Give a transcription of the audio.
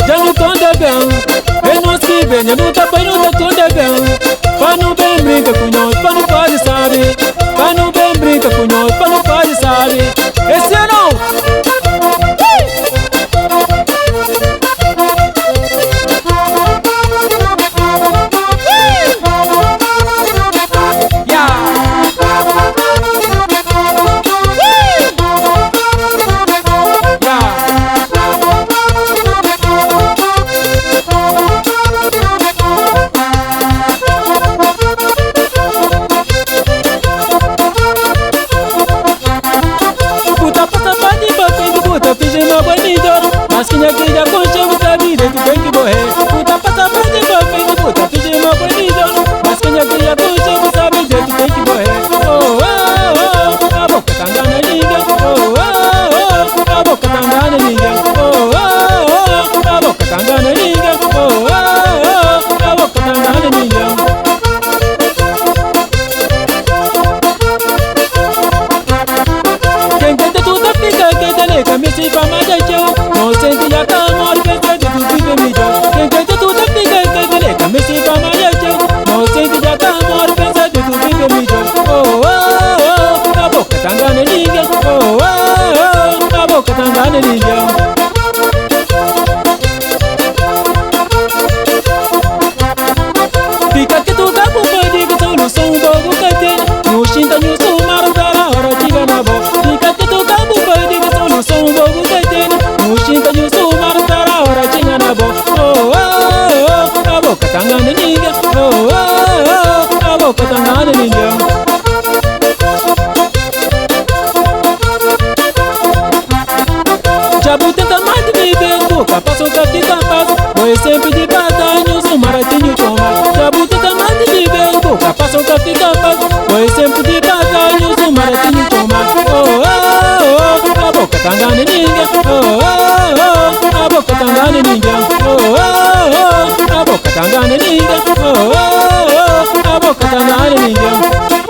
Já não conta bem, eu não se bem, eu não tá bem, não tá conta bem. Pra não bem brinca com nós, pra não pode saber. Pra não bem brinca com nós, pra não pode saber. Esse é não. Mas quem é que já conchava essa vida, tu tem que morrer. Puta passa pra de boca e puta finge uma bonita. Mas quem é que já conchava essa vida, tu tem que morrer. Oh, oh, oh, a boca tá dando ninguém. Oh, oh, oh, a boca tá dando ninguém. Oh, oh, oh, a boca tá dando ninguém. Oh, oh, oh, a boca tá dando ninguém. Quem tenta tudo fica, quem tá nem camisa e fama de teu. Não sente já tá morto, pensa de tu vive melhor. Quem tenta tudo fica, quem tá nem camisa e fama de teu. Não sente já tá morto, pensa de tu vive melhor. Oh, oh, oh, a boca tá dando ninguém. Oh, oh, oh, a boca tá dando ninguém. Fica que tu tá com bandido, solução um pouco que tem. No xinta, no sumaro, tá na hora de ganhar boa. Fica que tu tá com bandido, solução um pouco que tem. No xinta, no sumaro, tá na hora de ganhar boa. Oh, oh, oh, a boca tá dando ninguém. Oh, oh, oh, a boca tá dando ninguém. Jabu tenta mais de viver, boca passou que fica fácil. Foi sempre de batalha, o maratinho toma. Jabu tenta mais de viver, boca passou que fica fácil. Foi sempre de batalha, o maratinho toma. Oh, oh, oh, a boca tá dando ninguém. Oh, oh, oh, a boca tá dando ninguém. Oh, oh, oh, a boca tá dando ninguém. Oh, oh, oh, a boca tá dando ninguém.